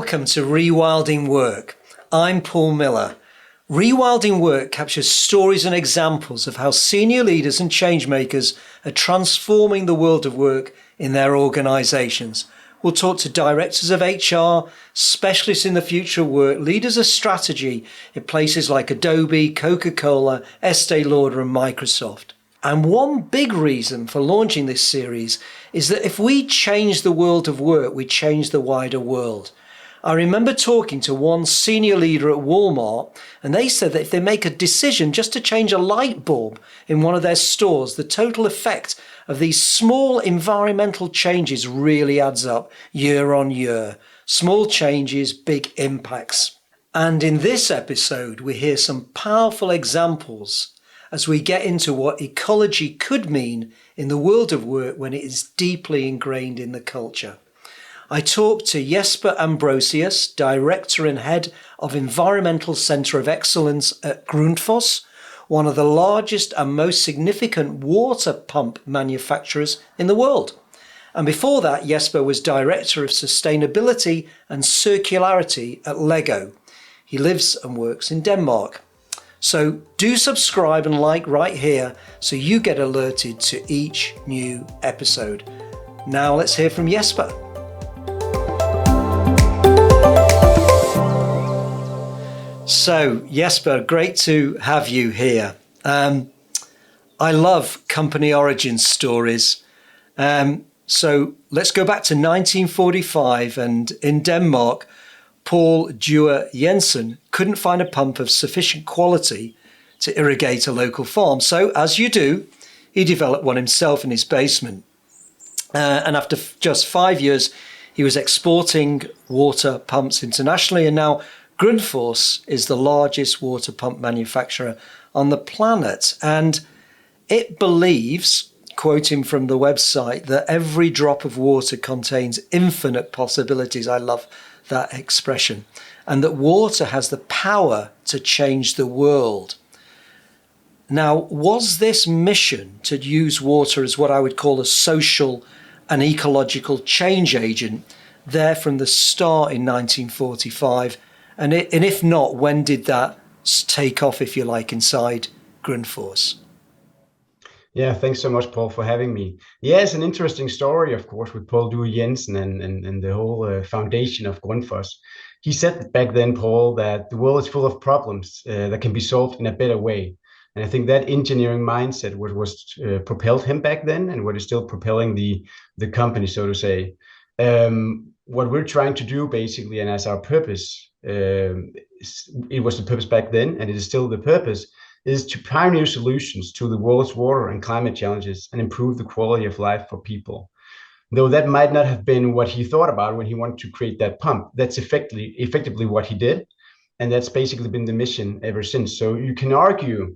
Welcome to Rewilding Work. I'm Paul Miller. Rewilding Work captures stories and examples of how senior leaders and change makers are transforming the world of work in their organisations. We'll talk to directors of HR, specialists in the future of work, leaders of strategy in places like Adobe, Coca-Cola, Estee Lauder and Microsoft. And one big reason for launching this series is that if we change the world of work, we change the wider world. I remember talking to one senior leader at Walmart, and they said that if they make a decision just to change a light bulb in one of their stores, the total effect of these small environmental changes really adds up year on year. Small changes, big impacts. And in this episode, we hear some powerful examples as we get into what ecology could mean in the world of work when it is deeply ingrained in the culture. I talked to Jesper Ambrosius, Director and Head of Environmental Centre of Excellence at Grundfos, one of the largest and most significant water pump manufacturers in the world. And before that, Jesper was Director of Sustainability and Circularity at Lego. He lives and works in Denmark. So do subscribe and like right here so you get alerted to each new episode. Now let's hear from Jesper. So Jesper, great to have you here. I love company origin stories. So let's go back to 1945, and in Denmark, Paul Dewar Jensen couldn't find a pump of sufficient quality to irrigate a local farm. So, as you do, he developed one himself in his basement. And after just 5 years, he was exporting water pumps internationally. And now Grundfos is the largest water pump manufacturer on the planet. And it believes, quoting from the website, that every drop of water contains infinite possibilities. I love that expression. And that water has the power to change the world. Now, was this mission to use water as what I would call a social and ecological change agent there from the start in 1945? And if not, when did that take off, if you like, inside Grundfos? Yeah, thanks so much, Paul, for having me. Yeah, it's an interesting story, of course, with Paul Dewar Jensen and the whole foundation of Grundfos. He said back then, Paul, that the world is full of problems that can be solved in a better way. And I think that engineering mindset was propelled him back then, and what is still propelling the company, so to say. What we're trying to do, basically, and as our purpose, it was the purpose back then, and it is still the purpose, is to pioneer solutions to the world's water and climate challenges and improve the quality of life for people. Though that might not have been what he thought about when he wanted to create that pump, that's effectively what he did. And that's basically been the mission ever since. So you can argue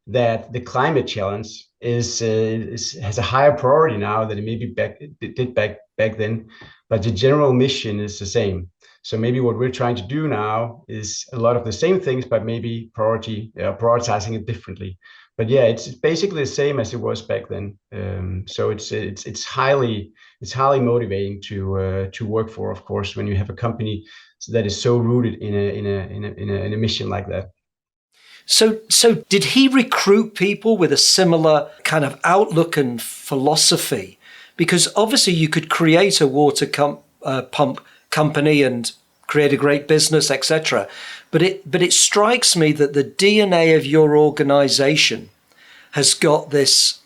that the climate challenge has a higher priority now than it maybe did back then, but the general mission is the same. So maybe what we're trying to do now is a lot of the same things, but maybe prioritizing it differently. But yeah, it's basically the same as it was back then. So it's highly motivating to work for, of course, when you have a company that is so rooted in a mission like that. So did he recruit people with a similar kind of outlook and philosophy? Because obviously you could create a water pump company and create a great business, etc. But it strikes me that the DNA of your organization has got this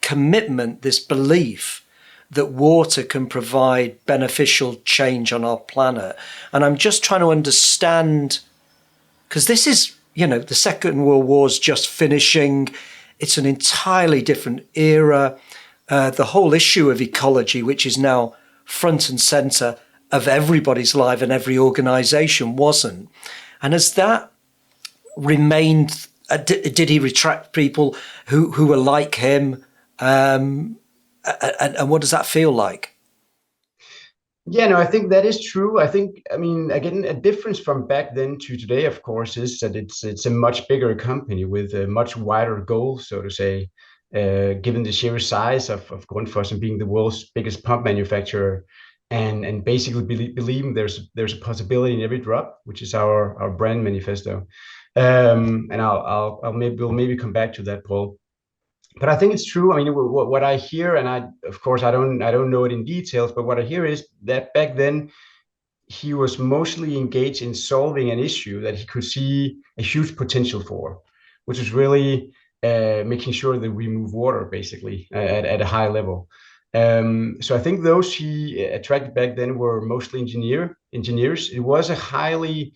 commitment, this belief that water can provide beneficial change on our planet. And I'm just trying to understand, because this is, the Second World War's just finishing. It's an entirely different era. The whole issue of ecology, which is now front and center of everybody's life and every organization, wasn't. And has that remained, did he attract people who were like him? And what does that feel like? Yeah, no, I think that is true. I mean, again, a difference from back then to today, of course, is that it's a much bigger company with a much wider goal, so to say, given the sheer size of Grundfos and being the world's biggest pump manufacturer. and basically believing there's a possibility in every drop, which is our brand manifesto. And I'll maybe come back to that, Paul. But I think it's true. I mean, what I hear, and of course I don't know it in details, but what I hear is that back then he was mostly engaged in solving an issue that he could see a huge potential for, which is really making sure that we move water basically at a high level. So I think those he attracted back then were mostly engineers. It was a highly,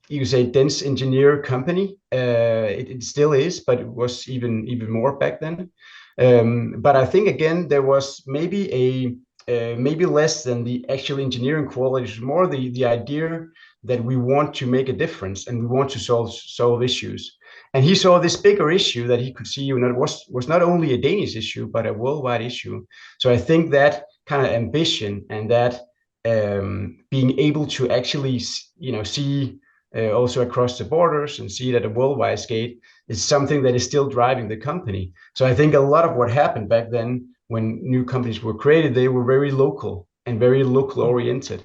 you could say, dense engineer company. It still is, but it was even more back then. But I think again there was maybe less than the actual engineering quality, more the idea that we want to make a difference and we want to solve issues. And he saw this bigger issue that he could see, was not only a Danish issue but a worldwide issue. So I think that kind of ambition and that being able to actually, see also across the borders and see it at a worldwide scale is something that is still driving the company. So I think a lot of what happened back then when new companies were created, they were very local and very local oriented.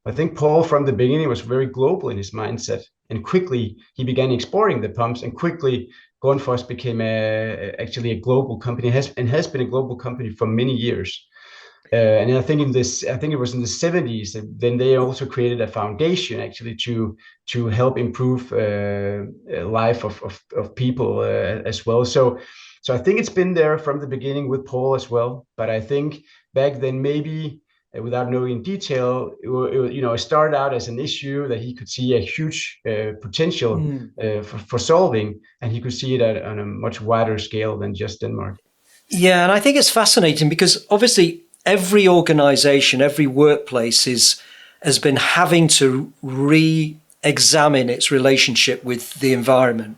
I think Paul from the beginning was very global in his mindset, and quickly he began exporting the pumps, and quickly Grundfos became actually a global company, has been a global company for many years. And I think it was in the 70s that then they also created a foundation actually to help improve life of people as well. So I think it's been there from the beginning with Paul as well. But I think back then maybe without knowing in detail, it started out as an issue that he could see a huge potential for solving, and he could see it on a much wider scale than just Denmark. Yeah, and I think it's fascinating because obviously every organization, every workplace has been having to re-examine its relationship with the environment.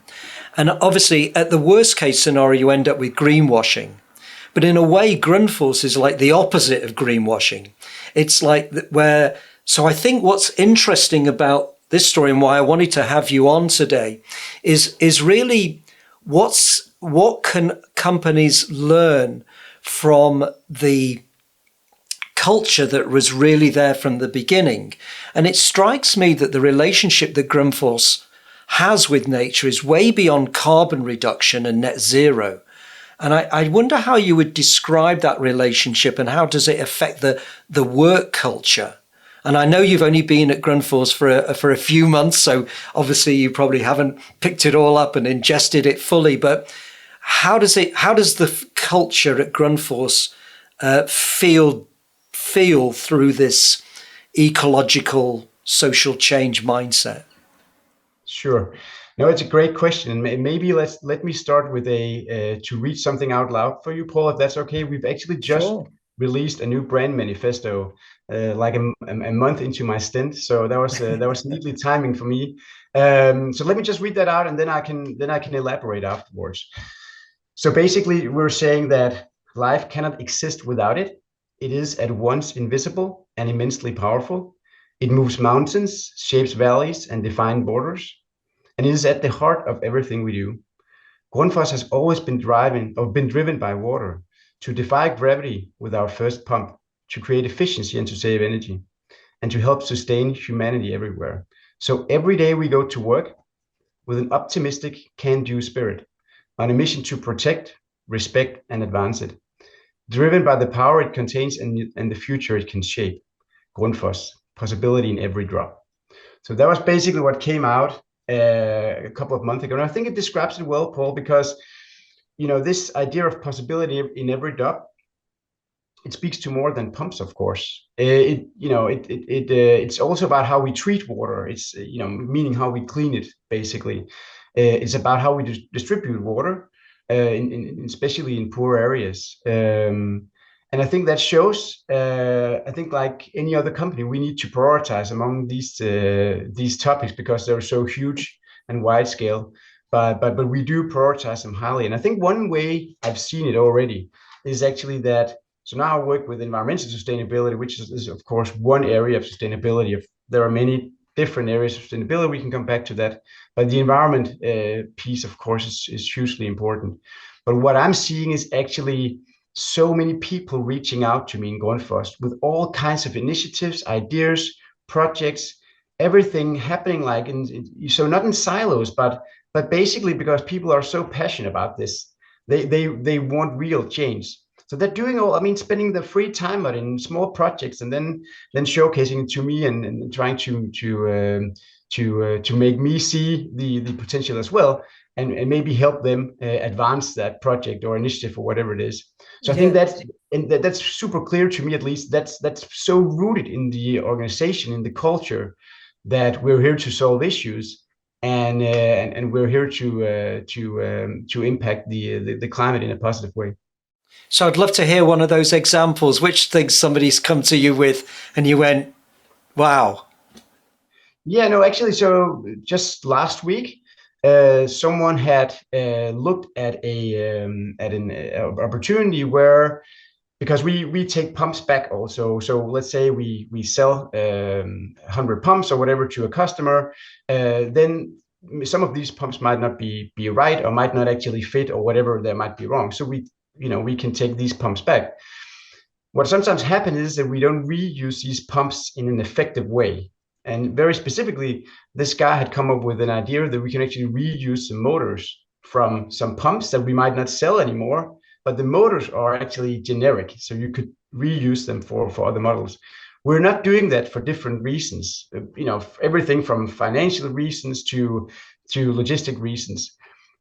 And obviously, at the worst case scenario, you end up with greenwashing. But in a way, Grundfos is like the opposite of greenwashing. It's like so I think what's interesting about this story and why I wanted to have you on today is really what can companies learn from the culture that was really there from the beginning. And it strikes me that the relationship that Grundfos has with nature is way beyond carbon reduction and net zero. And I wonder how you would describe that relationship and how does it affect the work culture? And I know you've only been at Grundfos for a few months, so obviously you probably haven't picked it all up and ingested it fully. But how does the culture at Grundfos feel through this ecological social change mindset? Sure. No, it's a great question. Maybe let me start with to read something out loud for you, Paul, if that's okay. We've actually just released a new brand manifesto, like a month into my stint. So that was neatly timing for me. So let me just read that out, and then I can elaborate afterwards. So basically, we're saying that life cannot exist without it. It is at once invisible and immensely powerful. It moves mountains, shapes valleys, and defines borders. And it is at the heart of everything we do. Grundfos has always been driven by water, to defy gravity with our first pump, to create efficiency and to save energy, and to help sustain humanity everywhere. So every day we go to work with an optimistic can-do spirit, on a mission to protect, respect, and advance it, driven by the power it contains and the future it can shape. Grundfos, possibility in every drop. So that was basically what came out a couple of months ago. And I think it describes it well, Paul, because, this idea of possibility in every drop, it speaks to more than pumps, of course. It's also about how we treat water. It's, meaning how we clean it, basically. It's about how we distribute water, especially in poor areas. And I think that shows, I think like any other company, we need to prioritize among these topics because they're so huge and wide scale. But we do prioritize them highly. And I think one way I've seen it already is actually that, so now I work with environmental sustainability, which is of course one area of sustainability. There are many different areas of sustainability. We can come back to that. But the environment piece, of course, is hugely important. But what I'm seeing is actually so many people reaching out to me in Grundfos with all kinds of initiatives, ideas, projects, everything happening like so not in silos, but basically because people are so passionate about this, they want real change. So they're doing all, I mean, spending the free time out in small projects and then showcasing it to me and trying to make me see the potential as well, and maybe help them advance that project or initiative or whatever it is. So I think Yeah. that's super clear to me, at least. That's so rooted in the organization, in the culture, that we're here to solve issues, and we're here to impact the climate in a positive way. So I'd love to hear one of those examples. Which things somebody's come to you with and you went, wow. Yeah, no, actually, so just last week, someone had looked at an opportunity where, because we take pumps back also. So let's say we sell 100 pumps or whatever to a customer, then some of these pumps might not be right or might not actually fit or whatever, they might be wrong. So we can take these pumps back. What sometimes happens is that we don't reuse these pumps in an effective way. And very specifically, this guy had come up with an idea that we can actually reuse some motors from some pumps that we might not sell anymore, but the motors are actually generic, so you could reuse them for other models. We're not doing that for different reasons, everything from financial reasons to logistic reasons.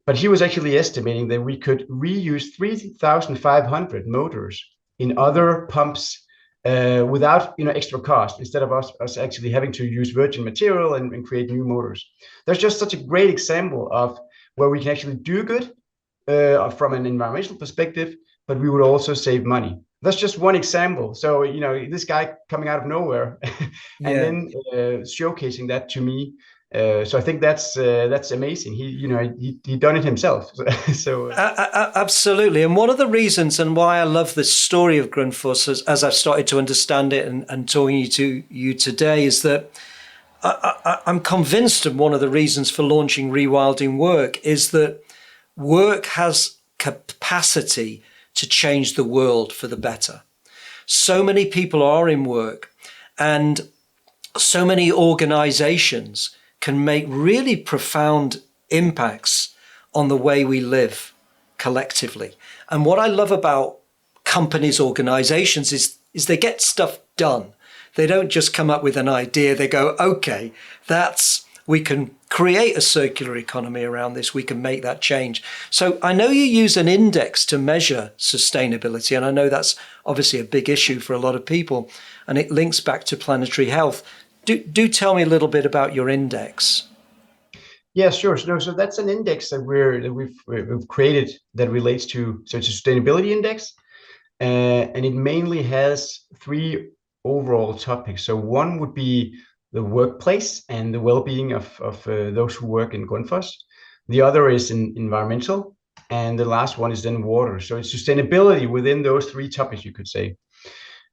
But he was actually estimating that we could reuse 3,500 motors in other pumps without extra cost, instead of us actually having to use virgin material and create new motors. There's just such a great example of where we can actually do good from an environmental perspective, but we would also save money. That's just one example. So this guy coming out of nowhere and Yeah. then showcasing that to me. So I think that's amazing. He done it himself. So Absolutely. And one of the reasons and why I love this story of Grundfos, as I've started to understand it and talking to you today, is that I'm convinced, and one of the reasons for launching Rewilding Work is that work has capacity to change the world for the better. So many people are in work, and so many organizations can make really profound impacts on the way we live collectively. And what I love about companies, organizations is they get stuff done. They don't just come up with an idea. They go, okay, we can create a circular economy around this. We can make that change. So I know you use an index to measure sustainability, and I know that's obviously a big issue for a lot of people, and it links back to planetary health. Do tell me a little bit about your index. Yeah, sure. So that's an index that we've created that relates to, so it's a sustainability index, and it mainly has three overall topics. So one would be the workplace and the well-being of those who work in Grundfos. The other is environmental, and the last one is then water. So it's sustainability within those three topics, you could say.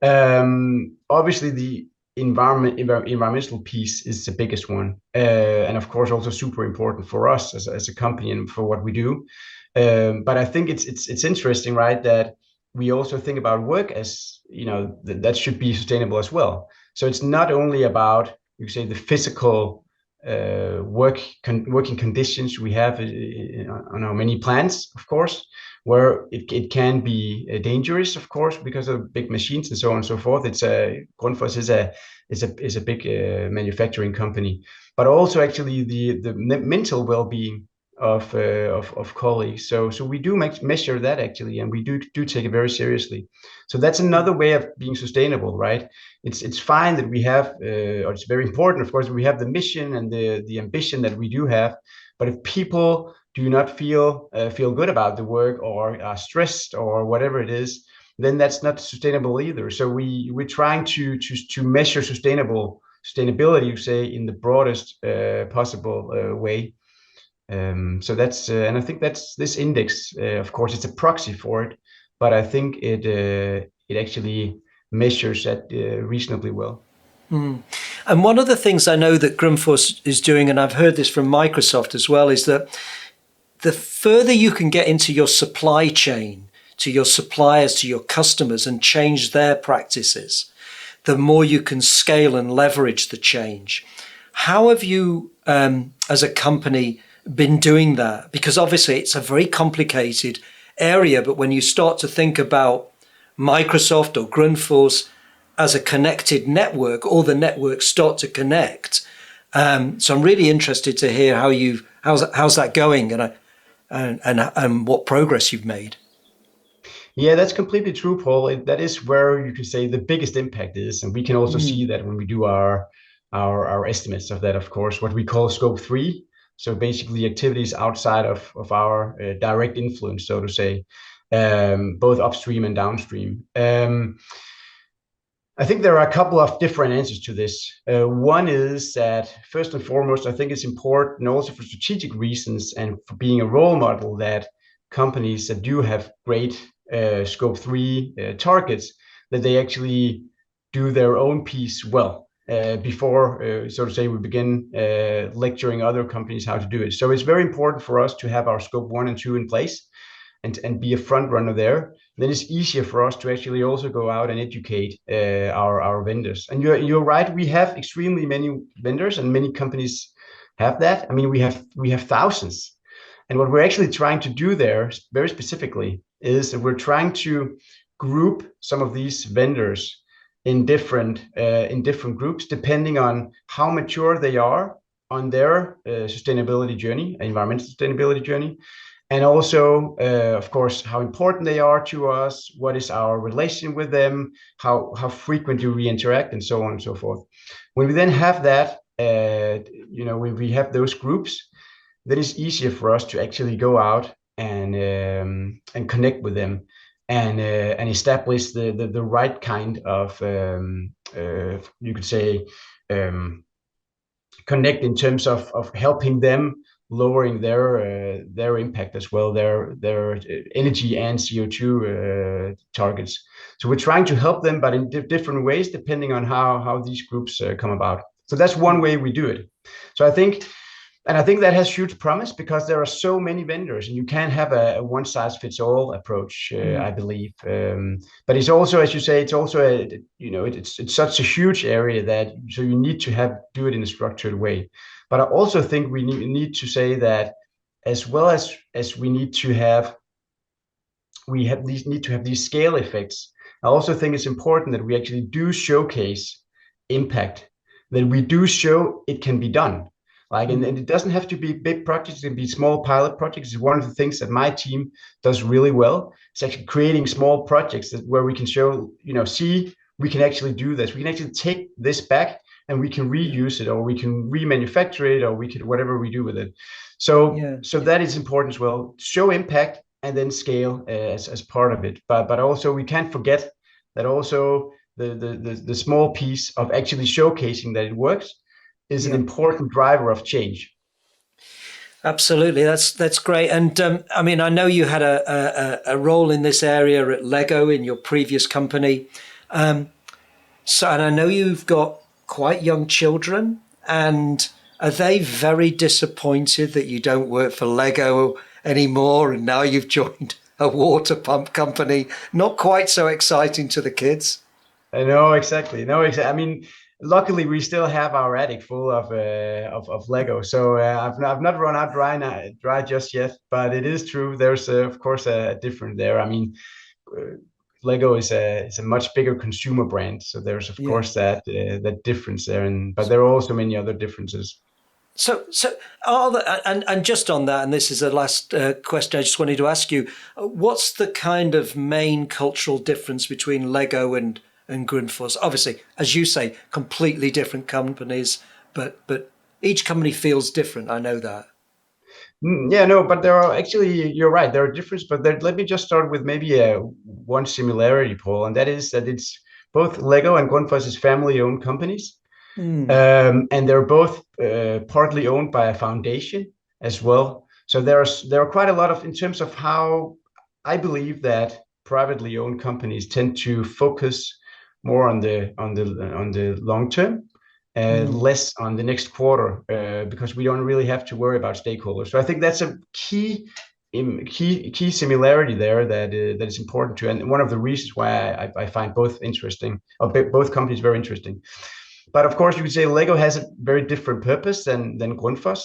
Obviously, the environmental piece is the biggest one, and of course also super important for us as a company and for what we do. But I think it's interesting, right, that we also think about work as that should be sustainable as well. So it's not only about, you say, the physical working conditions we have on our many plants, of course, where it can be dangerous, of course, because of big machines and so on and so forth. Grundfos is a big manufacturing company, but also actually the mental well-being of colleagues. So we do measure that actually, and we do take it very seriously. So that's another way of being sustainable, right? It's fine that we have, or it's very important, of course, we have the mission and the ambition that we do have. But if people do not feel good about the work, or are stressed, or whatever it is, then that's not sustainable either. So we're trying to measure sustainability, you say, in the broadest possible way. So that's and I think that's this index. Of course, it's a proxy for it, but I think it actually measures that reasonably well. And one of the things I know that Grundfos is doing, and I've heard this from Microsoft as well, is that the further you can get into your supply chain to your suppliers, to your customers, and change their practices, the more you can scale and leverage the change. How have you, as a company, been doing that? Because obviously it's a very complicated area, but when you start to think about Microsoft or Grundfos as a connected network, all the networks start to connect. So I'm really interested to hear how's that going, and what progress you've made. Yeah, that's completely true, Paul. That is where you can say the biggest impact is, and we can also see that when we do our estimates of that, of course, what we call scope 3. So basically activities outside of our direct influence, so to say, both upstream and downstream. I think there are a couple of different answers to this. One is that first and foremost, I think it's important also for strategic reasons and for being a role model that companies that do have great scope 3 targets, that they actually do their own piece well before, so to say, we begin lecturing other companies how to do it. So it's very important for us to have our scope 1 and 2 in place and be a front runner there. Then it's easier for us to actually also go out and educate our vendors. And you're right, we have extremely many vendors, and many companies have that. I mean, we have thousands. And what we're actually trying to do there, very specifically, is that we're trying to group some of these vendors in different groups, depending on how mature they are on their sustainability journey, environmental sustainability journey. And also, of course, how important they are to us, what is our relation with them, how frequent do we interact, and so on and so forth. When we then have that, when we have those groups, then it's easier for us to actually go out and connect with them and establish the right kind of you could say connect in terms of helping them lowering their impact as well, their energy and CO2 targets. So we're trying to help them, but in different ways depending on how these groups come about. So that's one way we do it. So I think that has huge promise because there are so many vendors, and you can't have a one size fits all approach. I believe, but it's also, as you say, it's also it's such a huge area that so you need to do it in a structured way. But I also think we need to say that as well as we need to have these scale effects. I also think it's important that we actually do showcase impact, that we do show it can be done. And it doesn't have to be big projects, it can be small pilot projects. It's one of the things that my team does really well. It's actually creating small projects where we can show, see, we can actually do this. We can actually take this back and we can reuse it, or we can remanufacture it, or we could whatever we do with it. So that is important as well. Show impact and then scale as part of it. But also we can't forget that also the small piece of actually showcasing that it works is an important driver of change. Absolutely, that's great. And I mean, I know you had a role in this area at Lego in your previous company. And I know you've got quite young children, and are they very disappointed that you don't work for Lego anymore and now you've joined a water pump company? Not quite so exciting to the kids. No, exactly. I mean, luckily we still have our attic full of Lego, so I've not run out dry just yet. But it is true. There's of course a difference there. I mean, Lego is a much bigger consumer brand, so there's of course that difference there, but there are also many other differences. So and just on that, and this is the last question I just wanted to ask you: what's the kind of main cultural difference between Lego and Grundfos? Obviously, as you say, completely different companies, but each company feels different. I know that. Yeah, no, but there are actually, you're right, there are differences, but let me just start with maybe one similarity, Paul, and that is that it's both Lego and Grundfos is family-owned companies, and they're both partly owned by a foundation as well. So there are quite a lot of, in terms of how I believe that privately owned companies tend to focus more on the long term. Less on the next quarter because we don't really have to worry about stakeholders. So I think that's a key key similarity there that is important to, and one of the reasons why I find both interesting, or both companies very interesting. But of course, you could say Lego has a very different purpose than Grundfos.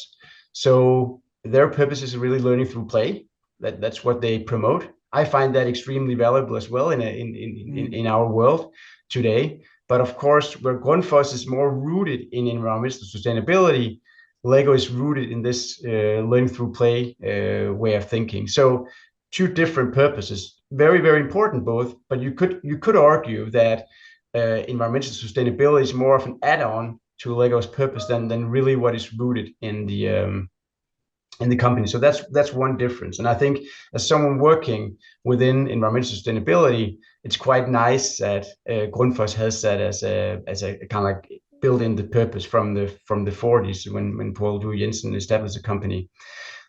So their purpose is really learning through play. That's what they promote. I find that extremely valuable as well in our world today. But of course, where Grundfos is more rooted in environmental sustainability, Lego is rooted in this learning through play way of thinking. So two different purposes, very, very important both. But you could argue that environmental sustainability is more of an add-on to Lego's purpose than really what is rooted in the company. So that's one difference. And I think as someone working within environmental sustainability, it's quite nice that Grundfos has that as a kind of like built in the purpose from the 40s when Paul Due Jensen established the company.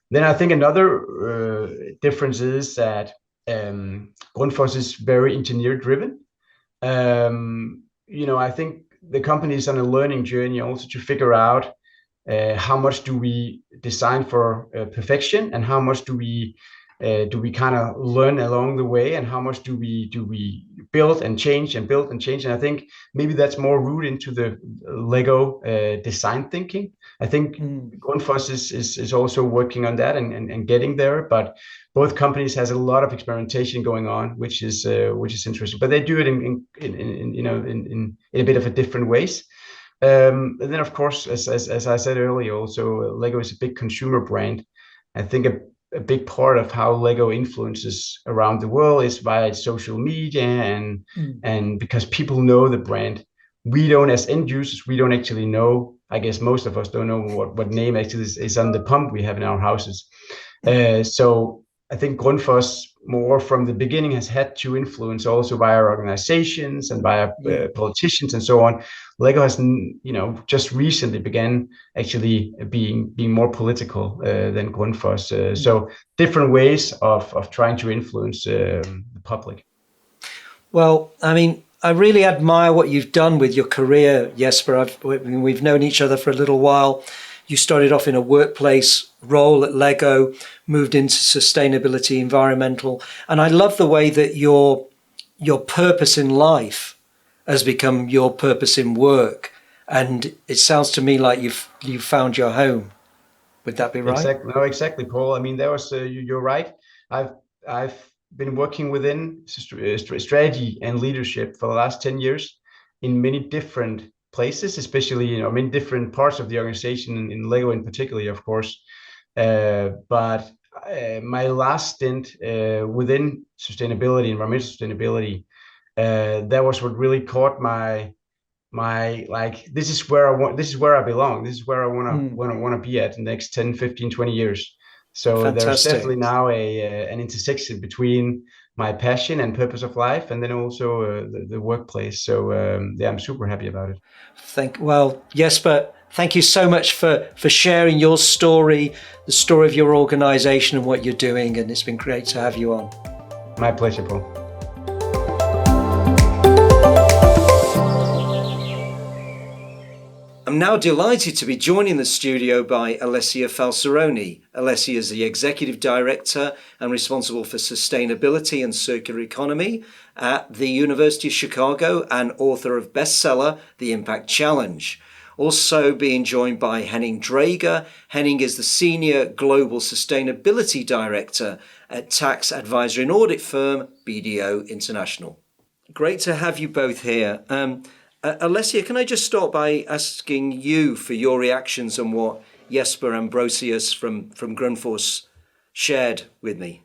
Then I think another difference is that Grundfos is very engineer driven. I think the company is on a learning journey also to figure out how much do we design for perfection, and how much do we kind of learn along the way, and how much do we build and change and build and change. And I think maybe that's more rooted into the Lego design thinking. I think Grundfos is also working on that and getting there, but both companies has a lot of experimentation going on, which is interesting. But they do it in a bit of a different ways. And then, of course, as I said earlier, also Lego is a big consumer brand. I think a big part of how Lego influences around the world is via its social media and because people know the brand. We don't, as end users, we don't actually know. I guess most of us don't know what name actually is on the pump we have in our houses. So I think Grundfos more from the beginning has had to influence also via organizations and via politicians and so on. Lego has, just recently began actually being more political than Grundfos. So different ways of trying to influence the public. Well, I mean, I really admire what you've done with your career, Jesper. We've known each other for a little while. You started off in a workplace role at Lego, moved into sustainability, environmental, and I love the way that your purpose in life has become your purpose in work. And it sounds to me like you've found your home. Would that be right? Exactly. No, exactly, Paul. I mean, that was you're right. I've been working within strategy and leadership for the last 10 years in many different places, especially many different parts of the organization in Lego in particular, of course. But my last stint within sustainability, environmental sustainability, that was what really caught my like, this is where I belong, this is where I want to be at the next 10, 15, 20 years. So Fantastic. there's definitely now an intersection between my passion and purpose of life, and then also the workplace. So I'm super happy about it. Well, Jesper, thank you so much for sharing your story, the story of your organization and what you're doing, and it's been great to have you on. My pleasure, Paul. I'm now delighted to be joined in the studio by Alessia Falseroni. Alessia is the Executive Director and responsible for sustainability and circular economy at the University of Chicago and author of bestseller The Impact Challenge. Also being joined by Henning Drager. Henning is the Senior Global Sustainability Director at tax advisory and audit firm BDO International. Great to have you both here. Alessia, can I just start by asking you for your reactions on what Jesper Ambrosius from Grundfos shared with me?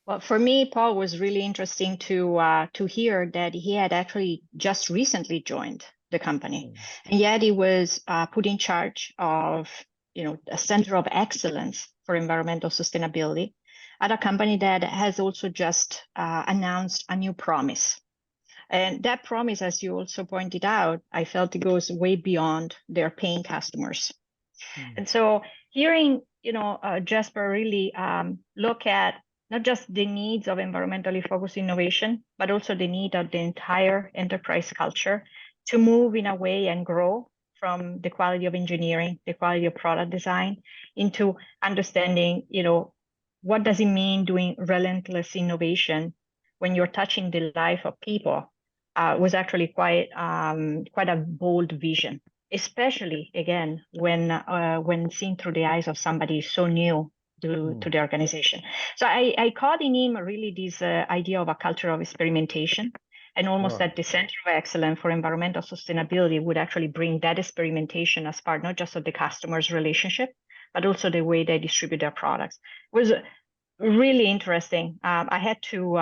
Well, for me, Paul, was really interesting to hear that he had actually just recently joined the company, and yet he was put in charge of a center of excellence for environmental sustainability at a company that has also just announced a new promise. And that promise, as you also pointed out, I felt it goes way beyond their paying customers. And so hearing, Jesper really look at not just the needs of environmentally focused innovation, but also the need of the entire enterprise culture to move in a way and grow from the quality of engineering, the quality of product design, into understanding, what does it mean doing relentless innovation when you're touching the life of people, was actually quite a bold vision, especially again when seen through the eyes of somebody so new to the organization. So I caught in him really this idea of a culture of experimentation, and almost Right. at the center of excellence for environmental sustainability would actually bring that experimentation as part not just of the customer's relationship, but also the way they distribute their products. It was really interesting. I had to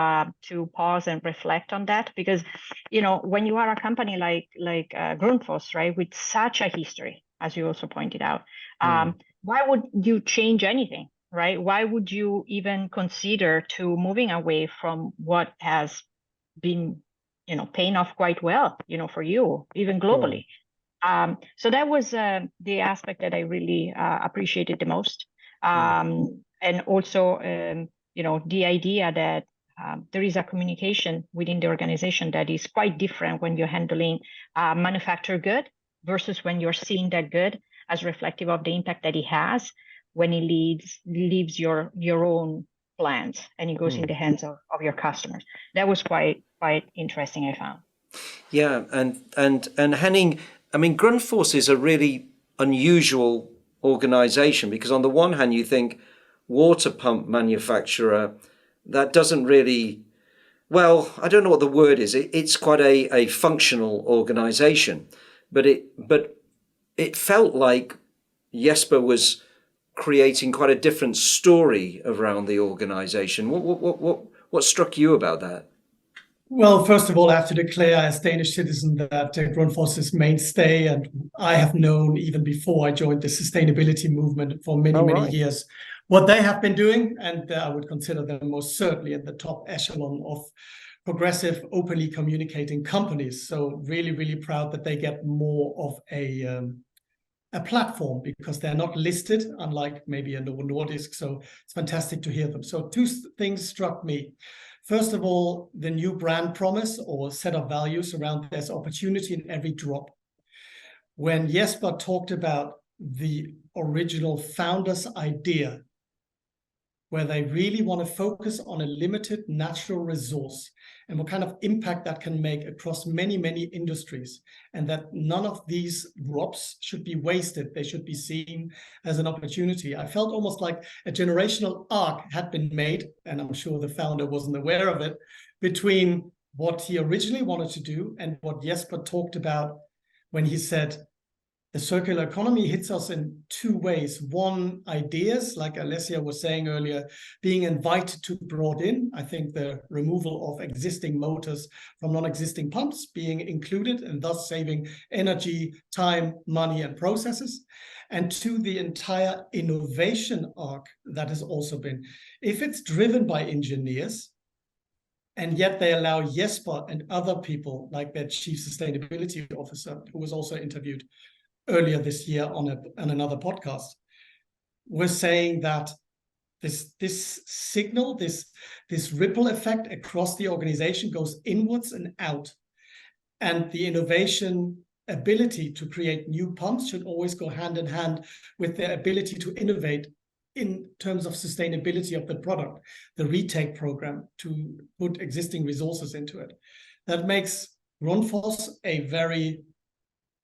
pause and reflect on that, because when you are a company like Grundfos, right, with such a history, as you also pointed out, why would you change anything, right? Why would you even consider to moving away from what has been paying off quite well, for you, even globally? So that was the aspect that I really appreciated the most. And also, the idea that there is a communication within the organization that is quite different when you're handling manufactured good versus when you're seeing that good as reflective of the impact that it has when it leaves your own plants and it goes in the hands of your customers. That was quite interesting, I found. Yeah, and Henning, I mean, Grundfos is a really unusual organization, because on the one hand you think water pump manufacturer, that doesn't really, well, I don't know what the word is. It's quite a functional organization, but it felt like Jesper was creating quite a different story around the organization. What struck you about that? Well, first of all, I have to declare as Danish citizen that Grundfos is mainstay, and I have known even before I joined the sustainability movement for many years what they have been doing, and I would consider them most certainly at the top echelon of progressive, openly communicating companies. So really proud that they get more of a platform, because they're not listed, unlike maybe in the Nordisk. So it's fantastic to hear them. So two things struck me. First of all, the new brand promise or set of values around there's opportunity in every drop. When Jesper talked about the original founder's idea, where they really want to focus on a limited natural resource and what kind of impact that can make across many industries, and that none of these drops should be wasted. They should be seen as an opportunity. I felt almost like a generational arc had been made, and I'm sure the founder wasn't aware of it, between what he originally wanted to do and what Jesper talked about when he said, the circular economy hits us in two ways. One, ideas, like Alessia was saying earlier, being invited to brought in. I think the removal of existing motors from non-existing pumps being included, and thus saving energy, time, money, and processes. And two, the entire innovation arc that has also been, if it's driven by engineers, and yet they allow Jesper and other people, like their chief sustainability officer, who was also interviewed earlier this year on another podcast, was saying that this signal, this ripple effect across the organization goes inwards and out, and the innovation ability to create new pumps should always go hand in hand with their ability to innovate in terms of sustainability of the product, the retake program, to put existing resources into it. That makes Grundfos a very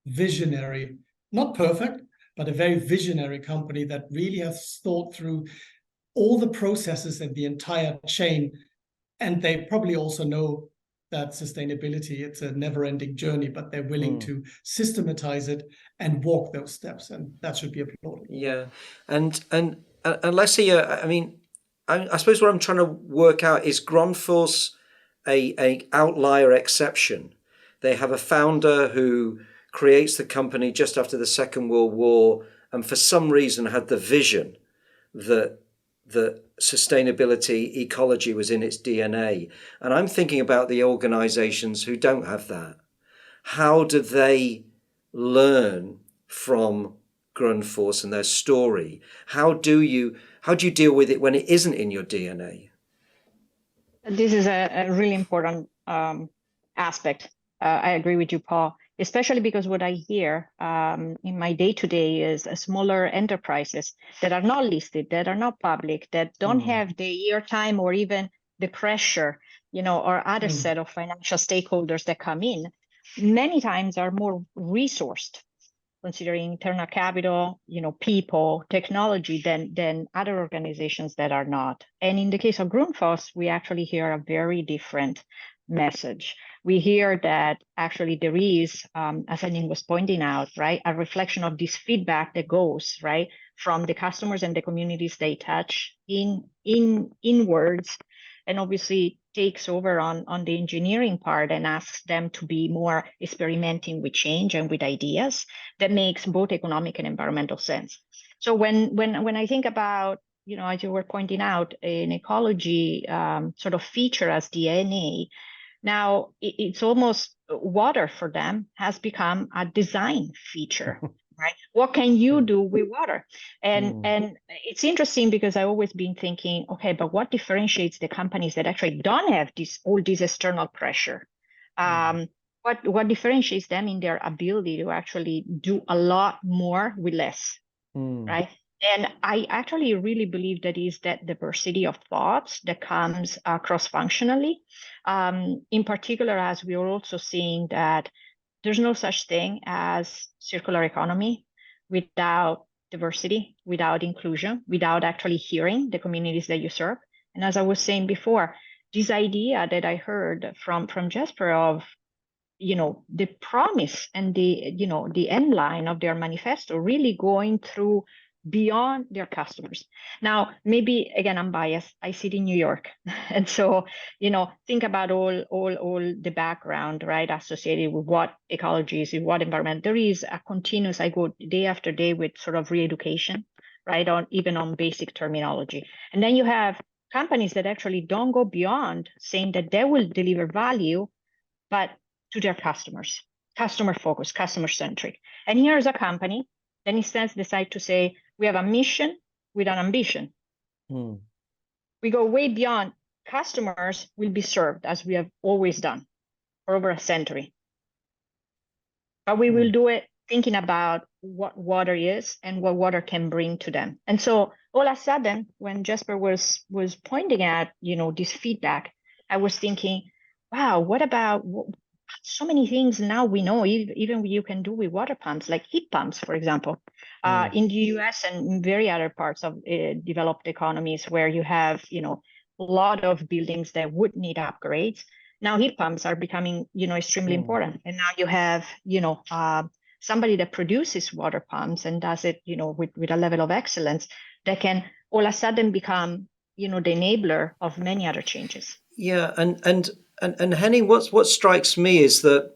visionary, not perfect, but a very visionary company that really has thought through all the processes and the entire chain. And they probably also know that sustainability, it's a never-ending journey, but they're willing to systematize it and walk those steps, and that should be applauded. Yeah, and Alessia, I mean, I suppose what I'm trying to work out is Grundfos a outlier exception. They have a founder who creates the company just after the Second World War, and for some reason had the vision that sustainability, ecology was in its DNA. And I'm thinking about the organizations who don't have that. How do they learn from Grundfos and their story? How do you deal with it when it isn't in your DNA? This is a really important aspect. I agree with you, Paul. especially because what I hear in my day-to-day is smaller enterprises that are not listed, that are not public, that don't have the airtime or even the pressure, or other set of financial stakeholders that come in, many times are more resourced, considering internal capital, people, technology, than other organizations that are not. And in the case of Grundfos, we actually hear a very different message. We hear that actually there is, as Henning was pointing out, right, a reflection of this feedback that goes, right, from the customers and the communities they touch inwards, and obviously takes over on the engineering part and asks them to be more experimenting with change and with ideas that makes both economic and environmental sense. So when I think about, as you were pointing out, an ecology sort of feature as DNA, now it's almost water for them has become a design feature. Right? What can you do with water? And it's interesting because I've always been thinking, okay, but what differentiates the companies that actually don't have all this external pressure? What differentiates them in their ability to actually do a lot more with less, right? And I actually really believe that is that diversity of thoughts that comes cross-functionally, in particular, as we are also seeing that there's no such thing as circular economy without diversity, without inclusion, without actually hearing the communities that you serve. And as I was saying before, this idea that I heard from Jesper of, the promise and the end line of their manifesto really going through beyond their customers. Now, maybe again, I'm biased. I sit in New York, and so think about all the background, right, associated with what ecology is, with what environment. There is a continuous. I go day after day with sort of re-education, right, even on basic terminology, and then you have companies that actually don't go beyond saying that they will deliver value, but to their customers, customer focused, customer centric. And here's a company that instead decide to say, we have a mission with an ambition. We go way beyond. Customers will be served as we have always done for over a century. But we will do it thinking about what water is and what water can bring to them. And so all of a sudden, when Jesper was pointing at, this feedback, I was thinking, wow, what about so many things now we know, even you can do with water pumps, like heat pumps, for example, in the US and in very other parts of developed economies where you have, a lot of buildings that would need upgrades. Now heat pumps are becoming, extremely important. And now you have, somebody that produces water pumps and does it, with a level of excellence that can all of a sudden become, the enabler of many other changes. Yeah, and Henning, what strikes me is that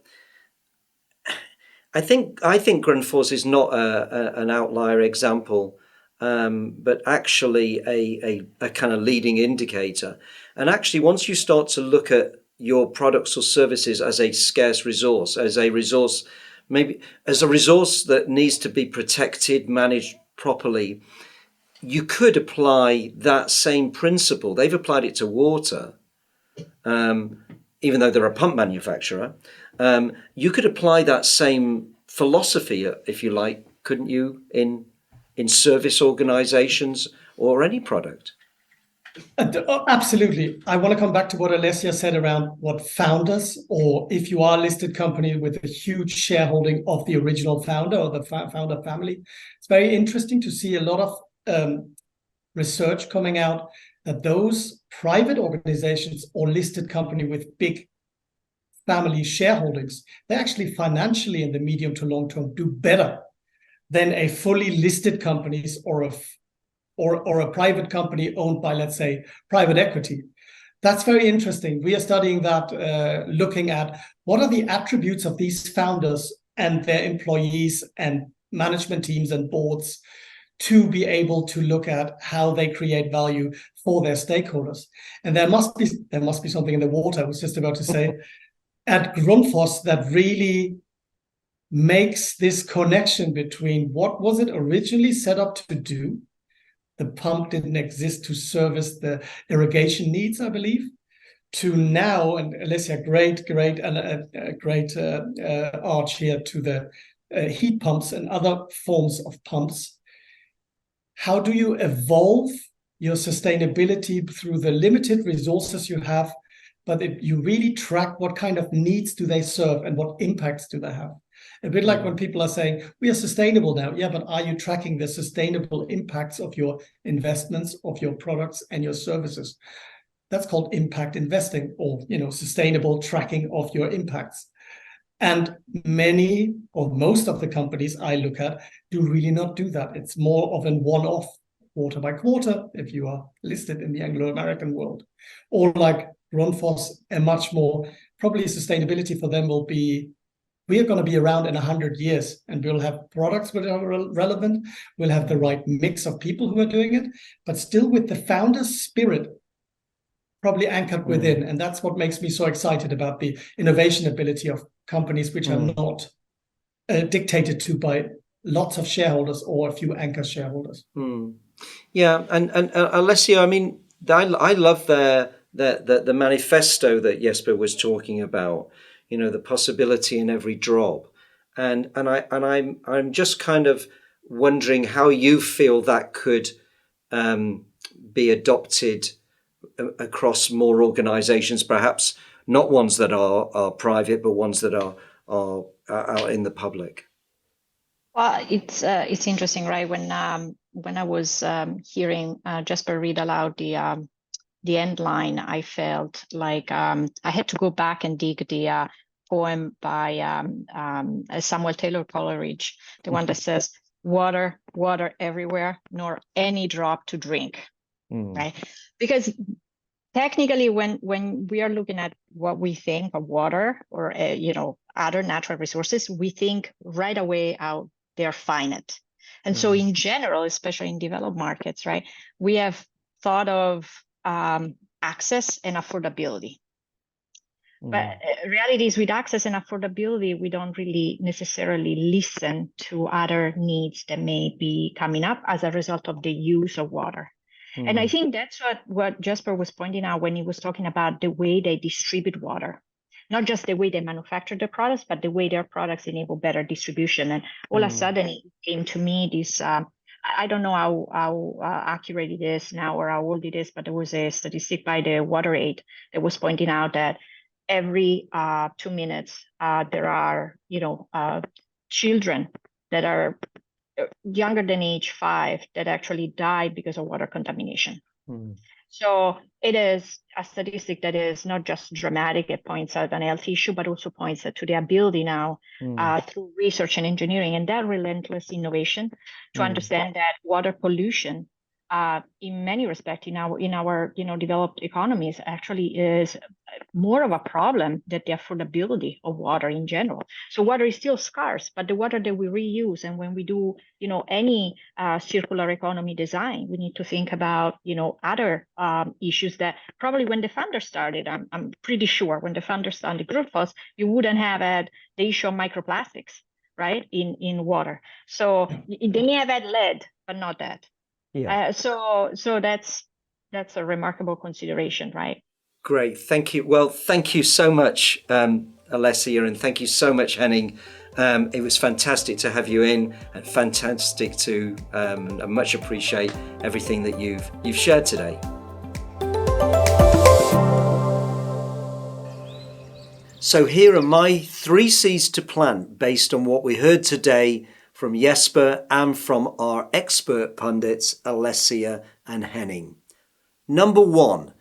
I think Grundfos is not an outlier example, but actually a kind of leading indicator. And actually, once you start to look at your products or services as a scarce resource, as a resource, maybe as a resource that needs to be protected, managed properly, you could apply that same principle. They've applied it to water. Even though they're a pump manufacturer, you could apply that same philosophy, if you like, couldn't you, in service organizations or any product? Absolutely. I want to come back to what Alessia said around what founders, or if you are a listed company with a huge shareholding of the original founder or the founder family, it's very interesting to see a lot of research coming out that those private organizations or listed company with big family shareholdings, they actually financially in the medium to long term do better than a fully listed companies or a private company owned by, let's say, private equity. That's very interesting. We are studying that, looking at what are the attributes of these founders and their employees and management teams and boards to be able to look at how they create value for their stakeholders. And there must be something in the water, I was just about to say, at Grundfos that really makes this connection between what was it originally set up to do. The pump didn't exist to service the irrigation needs, I believe. to now, and Alessia, great arch here to the heat pumps and other forms of pumps. How do you evolve your sustainability through the limited resources you have, but if you really track what kind of needs do they serve and what impacts do they have? A bit like when people are saying, we are sustainable now. Yeah, but are you tracking the sustainable impacts of your investments, of your products and your services? That's called impact investing, or sustainable tracking of your impacts. And many or most of the companies I look at do really not do that. It's more of a one-off, quarter by quarter, if you are listed in the Anglo-American world. Or like Grundfos, a much more, probably sustainability for them will be, we are going to be around in 100 years and we'll have products that are relevant. We'll have the right mix of people who are doing it, but still with the founder's spirit probably anchored within. And that's what makes me so excited about the innovation ability of companies which are not dictated to by lots of shareholders or a few anchor shareholders. Yeah, and Alessia, I mean, I love the manifesto that Jesper was talking about. The possibility in every drop, and I'm just kind of wondering how you feel that could be adopted across more organizations, perhaps not ones that are private, but ones that are out in the public. Well, it's interesting, right? When I was hearing Jesper read aloud the end line, I felt like I had to go back and dig the poem by Samuel Taylor Coleridge, the one that says, "Water, water everywhere, nor any drop to drink." Right? Because technically, when we are looking at what we think of water or other natural resources, we think right away out they're finite. And so in general, especially in developed markets, right, we have thought of access and affordability. But reality is, with access and affordability, we don't really necessarily listen to other needs that may be coming up as a result of the use of water. And I think that's what Jesper was pointing out when he was talking about the way they distribute water. Not just the way they manufacture the products, but the way their products enable better distribution. And all of a sudden, it came to me this, I don't know how accurate it is now or how old it is, but there was a statistic by the WaterAid that was pointing out that every 2 minutes, there are, children that are younger than age 5 that actually die because of water contamination. So it is a statistic that is not just dramatic. It points out an health issue, but also points out to the ability now through research and engineering and that relentless innovation to understand that water pollution in many respects in our developed economies actually is more of a problem than the affordability of water in general. So water is still scarce, but the water that we reuse, and when we do any circular economy design, we need to think about other issues that probably when the founder started, I'm pretty sure when the founder started Grundfos, you wouldn't have had the issue of microplastics, right, in water. So they may have had lead, but not that. Yeah. So that's a remarkable consideration, right? Great, thank you. Well, thank you so much, Alessia, and thank you so much, Henning. It was fantastic to have you in, and fantastic to much appreciate everything that you've shared today. So here are my 3 seeds to plant based on what we heard today from Jesper and from our expert pundits, Alessia and Henning. Number 1,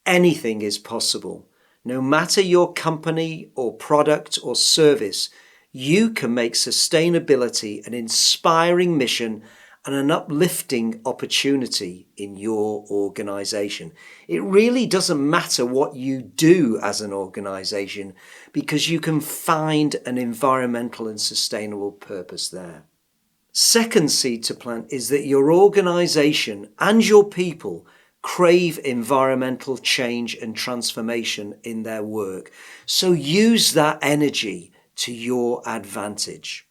anything is possible. No matter your company or product or service, you can make sustainability an inspiring mission and an uplifting opportunity in your organization. It really doesn't matter what you do as an organization, because you can find an environmental and sustainable purpose there. Second seed to plant is that your organization and your people crave environmental change and transformation in their work. So use that energy to your advantage.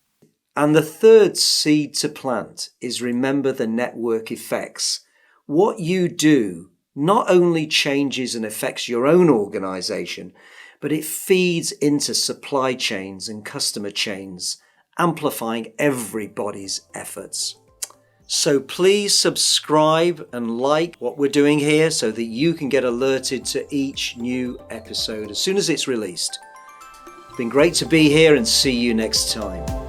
And the third seed to plant is remember the network effects. What you do not only changes and affects your own organization, but it feeds into supply chains and customer chains, amplifying everybody's efforts. So please subscribe and like what we're doing here so that you can get alerted to each new episode as soon as it's released. It's been great to be here, and see you next time.